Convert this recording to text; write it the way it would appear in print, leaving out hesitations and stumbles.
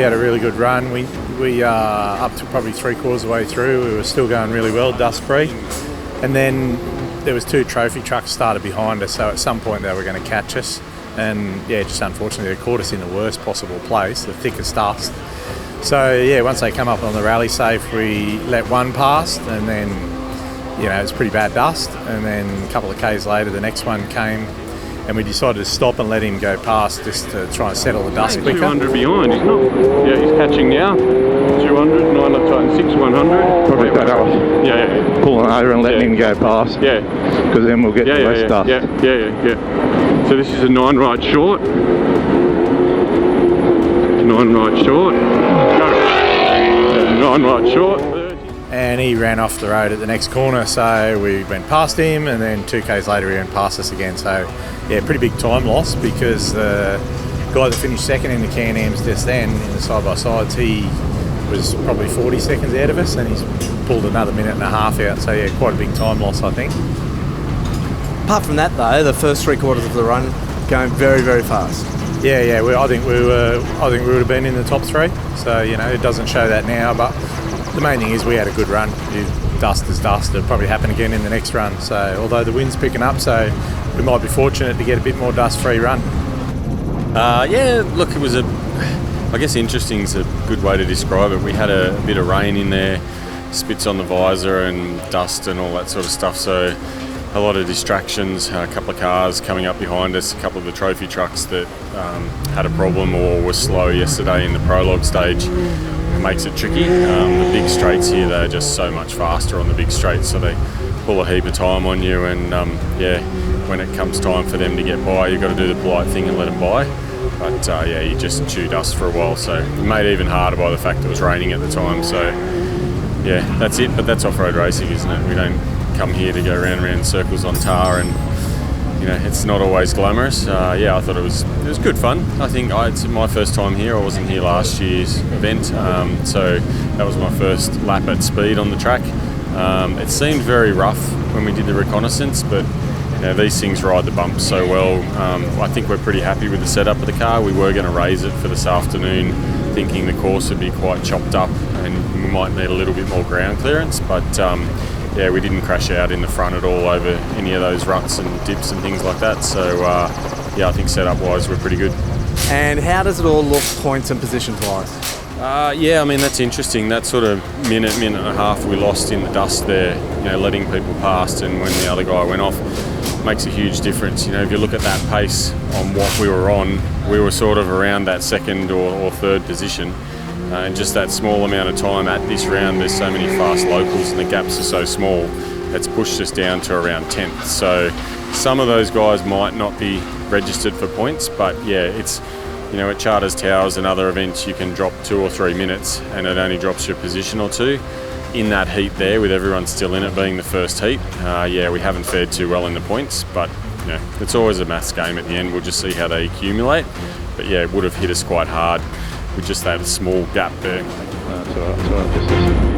had a really good run. We up to probably 3/4 of the way through, we were still going really well, dust free. And then there was 2 trophy trucks started behind us, so at some point they were going to catch us. And yeah, just unfortunately they caught us in the worst possible place, the thickest dust. So yeah, once they come up on the rally safe, we let one past, and then it was pretty bad dust. And then a couple of Ks later, the next one came, and we decided to stop and let him go past just to try and settle the dust quicker. 200 behind, isn't it? Yeah, he's catching now. 200, 9 left tight, 6, 100. Probably better off pulling over and letting him go past. Yeah. Because then we'll get less dust. Yeah. So this is a 9 right short. 9 right short. Go. 9 right short. And he ran off the road at the next corner, so we went past him, and then 2 Ks later he went past us again. So yeah, pretty big time loss, because the guy that finished second in the Can-Ams just then in the side-by-sides, he was probably 40 seconds ahead of us, and he's pulled another minute and a half out. So yeah, quite a big time loss, I think. Apart from that though, the first 3/4 of the run going very, very fast. Yeah. I think we would have been in the top 3. So it doesn't show that now, but the main thing is we had a good run. Dust is dust. It'll probably happen again in the next run. So although the wind's picking up, so we might be fortunate to get a bit more dust-free run. Look, it was I guess interesting is a good way to describe it. We had a bit of rain in there, spits on the visor and dust and all that sort of stuff. So a lot of distractions, a couple of cars coming up behind us, a couple of the trophy trucks that had a problem or were slow yesterday in the prologue stage. It makes it tricky. The big straights here, they're just so much faster on the big straights, so they pull a heap of time on you, and when it comes time for them to get by, you've got to do the polite thing and let them by. But you just chew dust for a while, so it made it even harder by the fact it was raining at the time. So yeah, that's it, but that's off-road racing, isn't it? We don't come here to go round and round in circles on tar, and it's not always glamorous. I thought it was good fun. I think it's my first time here. I wasn't here last year's event, so that was my first lap at speed on the track. It seemed very rough when we did the reconnaissance, but these things ride the bumps so well. I think we're pretty happy with the setup of the car. We were going to raise it for this afternoon, thinking the course would be quite chopped up and we might need a little bit more ground clearance, but we didn't crash out in the front at all over any of those ruts and dips and things like that. So I think setup wise we're pretty good. And how does it all look points and positions wise? That's interesting. That sort of minute and a half we lost in the dust there, letting people past, and when the other guy went off, makes a huge difference. If you look at that pace on what we were on, we were sort of around that second or third position. And just that small amount of time at this round, there's so many fast locals and the gaps are so small, it's pushed us down to around 10th. So some of those guys might not be registered for points, but it's, at Charters Towers and other events, you can drop 2 or 3 minutes and it only drops your position or 2. In that heat there, with everyone still in it being the first heat, we haven't fared too well in the points, but it's always a maths game at the end. We'll just see how they accumulate. But it would have hit us quite hard with just that small gap there. That's all right.